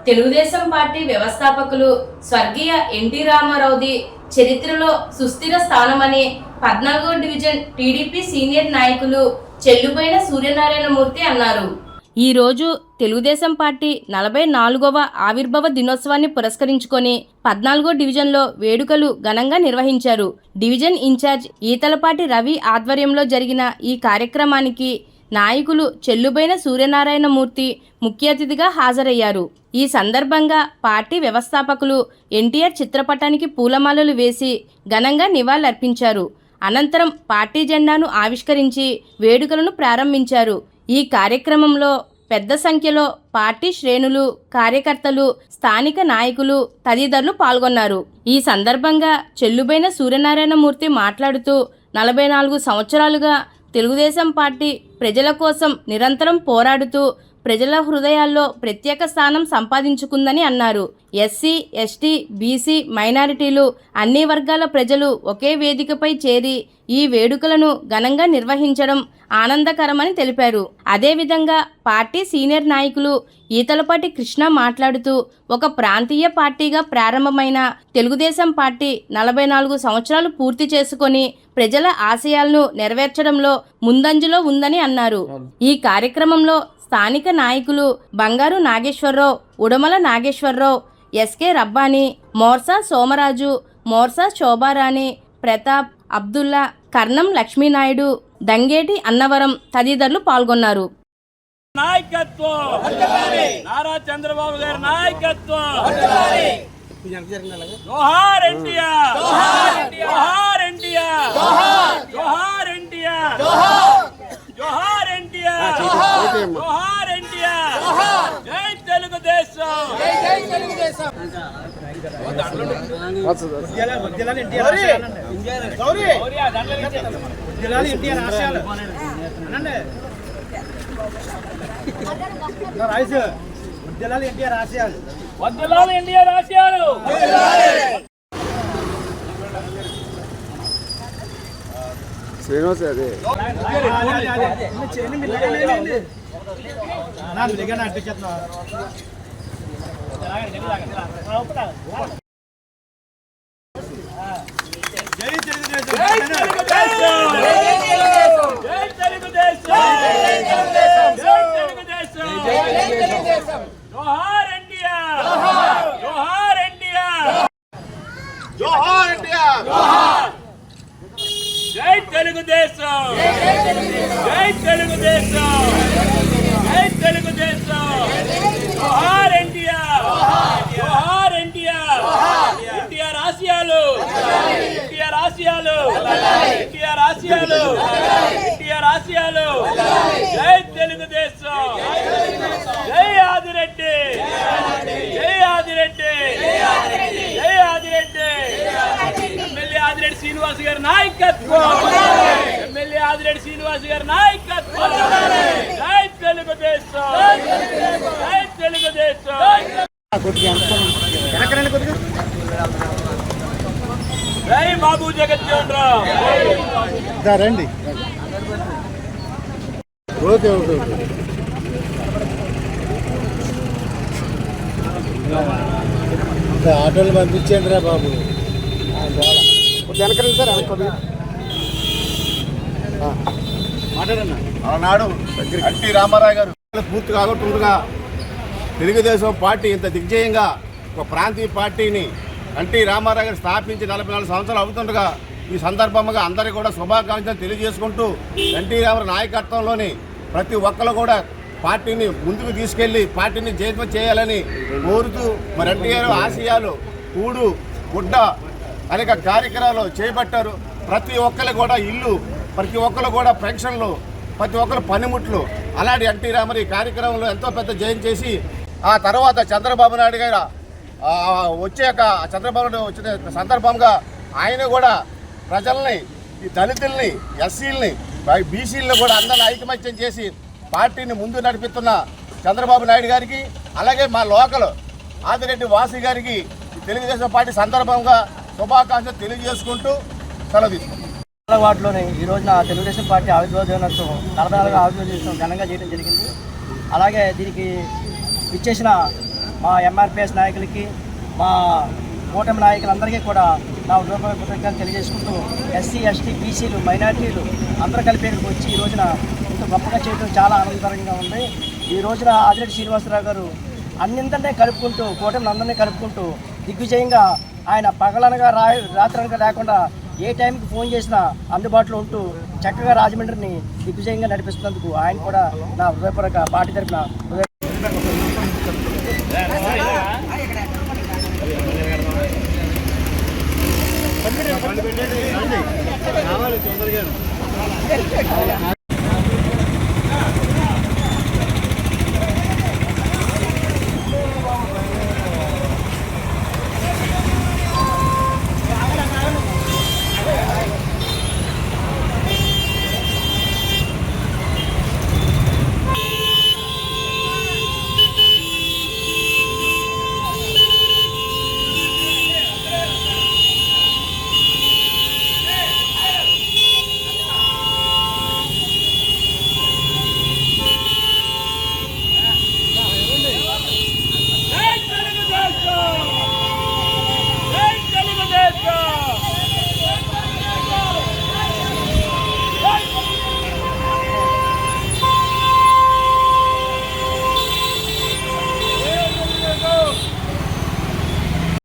Telugu Desam party వ్యవస్థాపకులు స్వర్గీయ NT రామారావుది చరిత్రలో సుస్థిర స్థానమని 14వ డివిజన్ టీడీపీ సీనియర్ నాయకులు చెల్లుబోయిన సూర్యనారాయణమూర్తి అన్నారు. ఈ రోజు తెలుగుదేశం పార్టీ 44వ ఆవిర్భావ దినోత్సవాన్ని పురస్కరించుకొని 14వ డివిజన్లో వేడుకలు ఘనంగా నిర్వహించారు. డివిజన్ ఇన్ఛార్జ్ ఈతలపాటి రవి ఆధ్వర్యంలో జరిగిన ఈ కార్యక్రమానికి నాయకులు చెల్లుబోయిన సూర్యనారాయణమూర్తి ముఖ్య అతిథిగా హాజరయ్యారు. ఈ సందర్భంగా పార్టీ వ్యవస్థాపకులు ఎన్టీఆర్ చిత్రపటానికి పూలమాలలు వేసి ఘనంగా నివాళులర్పించారు. అనంతరం పార్టీ జెండాను ఆవిష్కరించి వేడుకలను ప్రారంభించారు. ఈ కార్యక్రమంలో పెద్ద సంఖ్యలో పార్టీ శ్రేణులు, కార్యకర్తలు, స్థానిక నాయకులు తదితరులు పాల్గొన్నారు. ఈ సందర్భంగా చెల్లుబోయిన సూర్యనారాయణమూర్తి మాట్లాడుతూ 44 సంవత్సరాలుగా తెలుగుదేశం పార్టీ ప్రజల కోసం నిరంతరం పోరాడుతూ ప్రజల హృదయాల్లో ప్రత్యేక స్థానం సంపాదించుకుందని అన్నారు. ఎస్సీ, ఎస్టీ, బీసీ, మైనారిటీలు అన్ని వర్గాల ప్రజలు ఒకే వేదికపై చేరి ఈ వేడుకలను ఘనంగా నిర్వహించడం ఆనందకరమని తెలిపారు. అదేవిధంగా పార్టీ సీనియర్ నాయకులు ఈతలపాటి కృష్ణ మాట్లాడుతూ ఒక ప్రాంతీయ పార్టీగా ప్రారంభమైన తెలుగుదేశం పార్టీ 44 సంవత్సరాలు పూర్తి చేసుకొని ప్రజల ఆశయాలను నెరవేర్చడంలో ముందంజలో ఉందని అన్నారు. ఈ కార్యక్రమంలో స్థానిక నాయకులు బంగారు నాగేశ్వరరావు, ఉడమల నాగేశ్వరరావు, ఎస్కే రబ్బానీ, మోర్సా సోమరాజు, మోర్సా శోభారాణి, ప్రతాప్, అబ్దుల్లా, కర్ణం లక్ష్మీనాయుడు, దంగేటి అన్నవరం తదితరులు పాల్గొన్నారు. నాయకత్వం నారా చంద్రబాబు గారి నాయకత్వం. జోహార్ ఎన్టీఆర్, జోహార్ ఎన్టీఆర్, జోహార్ ఎన్టీఆర్, జోహార్ ఎన్టీఆర్, జోహార్ ఎన్టీఆర్. జై తెలుగుదేశం. వద్దలాలి ఎన్టీఆర్ ఆశయాలు. శ్రీనివాస్ అదే జోహార్ ఎన్టీఆర్, జోహార్ ఎన్టీఆర్, జోహార్ ఎన్టీఆర్. జై తెలుగుదేశం, జై తెలుగుదేశం, జై తెలుగుదేశం. జోహార్ ఎన్టీఆర్, జోహార్ ఎన్టీఆర్. ఎన్టీఆర్ ఆశయాలు, ఎన్టీఆర్ ఆశయాలు, ఎన్టీఆర్ ఆశయాలు, ఎన్టీఆర్ ఆశయాలు. జై తెలుగుదేశం. జై ఆదిరెడ్డి, జై ఆదిరెడ్డి, జై ఆదిరెడ్డి. ఎమ్మెల్యే ఆదిరెడ్డి శ్రీనివాస్ గారి నాయకత్వం, ఎమ్మెల్యే ఆదిరెడ్డి శ్రీనివాస్ గారి నాయకత్వం. జై తెలుగుదేశం, జై తెలుగుదేశం. జై బాబు జగజ్జీవన్ రావు. రండి ఓకే ఓకే ఆటోలు పంపించండి రా బాబు. వెనకరండి సార్, ఆనాడు ఎన్టీ రామారావు గారు పూర్తి కాగొట్టుండగా తెలుగుదేశం పార్టీ ఇంత దిగ్జయంగా ఒక ప్రాంతీయ పార్టీని ఎన్టీ రామారావు గారు స్థాపించి 44 సంవత్సరాలు అవుతుండగా ఈ సందర్భంగా అందరికీ కూడా శుభాకాంక్షలు తెలియజేసుకుంటూ ఎన్టీ రామారావు నాయకత్వంలోని ప్రతి ఒక్కరు కూడా పార్టీని ముందుకు తీసుకెళ్లి పార్టీని జయప్రదం చేయాలని కోరుతూ మరి ఎన్టీఆర్ ఆశయాలు కూడు గుడ్డ అనేక కార్యక్రమాలు చేపట్టారు. ప్రతి ఒక్కరు కూడా ఇల్లు, ప్రతి ఒక్కరు కూడా పెన్షన్లు, ప్రతి ఒక్కరు పనిముట్లు, అలాంటి ఎన్టీ రామారావు ఈ కార్యక్రమంలో ఎంతో పెద్ద జయం చేసి ఆ తర్వాత చంద్రబాబు నాయుడు గారు వచ్చాక చంద్రబాబు నాయుడు వచ్చిన సందర్భంగా ఆయన కూడా ప్రజల్ని, ఈ దళితుల్ని, ఎస్సీలని, బీసీలను కూడా అందరిని ఐకమత్యం చేసి పార్టీని ముందు నడిపిస్తున్న చంద్రబాబు నాయుడు గారికి, అలాగే మా లోకల్ ఆదిరెడ్డి వాసి గారికి తెలుగుదేశం పార్టీ సందర్భంగా శుభాకాంక్షలు తెలియజేసుకుంటూ సెలవు తీసుకుంటాం. వార్డులోని ఈ రోజున తెలుగుదేశం పార్టీ ఆవిర్భావ దినోత్సవం 44వ ఆవిర్భావ దినోత్సవం ఘనంగా చేయడం జరిగింది. అలాగే దీనికి ఇచ్చేసిన మా ఎంఆర్పిఎస్ నాయకులకి, మా కూటమి నాయకులందరికీ కూడా నా హృదయపూర్వక కృతజ్ఞతలు తెలియజేసుకుంటూ ఎస్సీ, ఎస్టీ, బీసీలు, మైనార్టీలు అందరూ కలిపి ఇక్కడికి వచ్చి ఈ రోజున ఇంత గొప్పగా చేయడం చాలా ఆనందకరంగా ఉంది. ఈ రోజున ఆదిరెడ్డి శ్రీనివాసరావు గారు అన్నింటినీ కలుపుకుంటూ, కూటమిని అందరినీ కలుపుకుంటూ దిగ్విజయంగా ఆయన పగలనగా రాత్రనగా లేకుండా ఏ టైంకి ఫోన్ చేసినా అందుబాటులో ఉంటూ చక్కగా రాజమండ్రిని దిగ్విజయంగా నడిపిస్తున్నందుకు ఆయన కూడా నా హృదయపూర్వక పార్టీ తరఫున